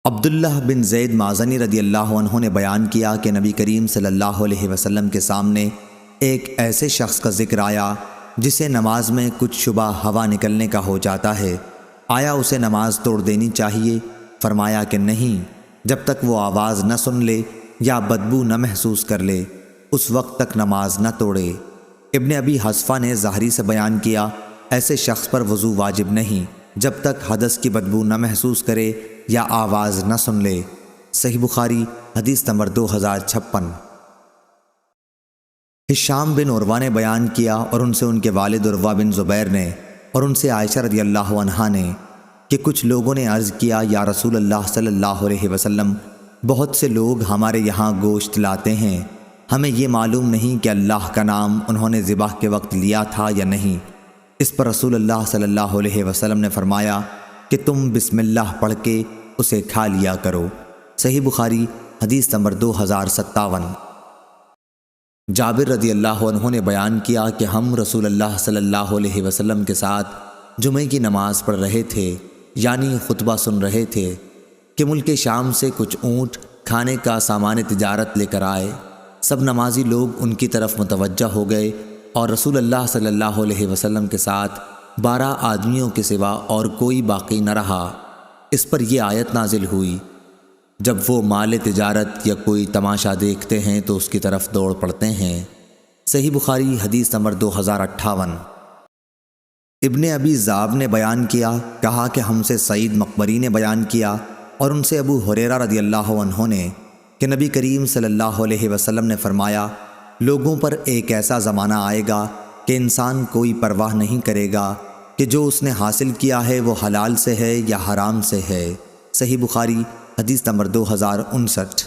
عبداللہ بن زید مازنی رضی اللہ عنہ نے بیان کیا کہ نبی کریم صلی اللہ علیہ وسلم کے سامنے ایک ایسے شخص کا ذکر آیا جسے نماز میں کچھ شبہ ہوا نکلنے کا ہو جاتا ہے، آیا اسے نماز توڑ دینی چاہیے؟ فرمایا کہ نہیں، جب تک وہ آواز نہ سن لے یا بدبو نہ محسوس کر لے اس وقت تک نماز نہ توڑے۔ ابن ابی حذفہ نے ظاہری سے بیان کیا، ایسے شخص پر وضو واجب نہیں جب تک حدث کی بدبو نہ محسوس کرے یا آواز نہ سن لے۔ صحیح بخاری حدیث نمبر 2056۔ ہشام بن عروہ نے بیان کیا اور ان سے ان کے والد عروہ بن زبیر نے اور ان سے عائشہ رضی اللہ عنہا نے کہ کچھ لوگوں نے عرض کیا، یا رسول اللہ صلی اللہ علیہ وسلم، بہت سے لوگ ہمارے یہاں گوشت لاتے ہیں، ہمیں یہ معلوم نہیں کہ اللہ کا نام انہوں نے ذبح کے وقت لیا تھا یا نہیں۔ اس پر رسول اللہ صلی اللہ علیہ وسلم نے فرمایا کہ تم بسم اللہ پڑھ کے اسے کھا لیا کرو۔ صحیح بخاری حدیث نمبر 2057۔ جابر رضی اللہ عنہ نے بیان کیا کہ ہم رسول اللہ صلی اللہ علیہ وسلم کے ساتھ جمعہ کی نماز پڑھ رہے تھے، یعنی خطبہ سن رہے تھے کہ ملک شام سے کچھ اونٹ کھانے کا سامان تجارت لے کر آئے۔ سب نمازی لوگ ان کی طرف متوجہ ہو گئے اور رسول اللہ صلی اللہ علیہ وسلم کے ساتھ 12 آدمیوں کے سوا اور کوئی باقی نہ رہا۔ اس پر یہ آیت نازل ہوئی، جب وہ مال تجارت یا کوئی تماشا دیکھتے ہیں تو اس کی طرف دوڑ پڑتے ہیں۔ صحیح بخاری حدیث نمبر 2058۔ ابن ابی ذئب نے بیان کیا، کہا کہ ہم سے سعید مقبری نے بیان کیا اور ان سے ابو ہریرہ رضی اللہ عنہ نے کہ نبی کریم صلی اللہ علیہ وسلم نے فرمایا، لوگوں پر ایک ایسا زمانہ آئے گا کہ انسان کوئی پرواہ نہیں کرے گا کہ جو اس نے حاصل کیا ہے وہ حلال سے ہے یا حرام سے ہے۔ صحیح بخاری حدیث نمبر 2059۔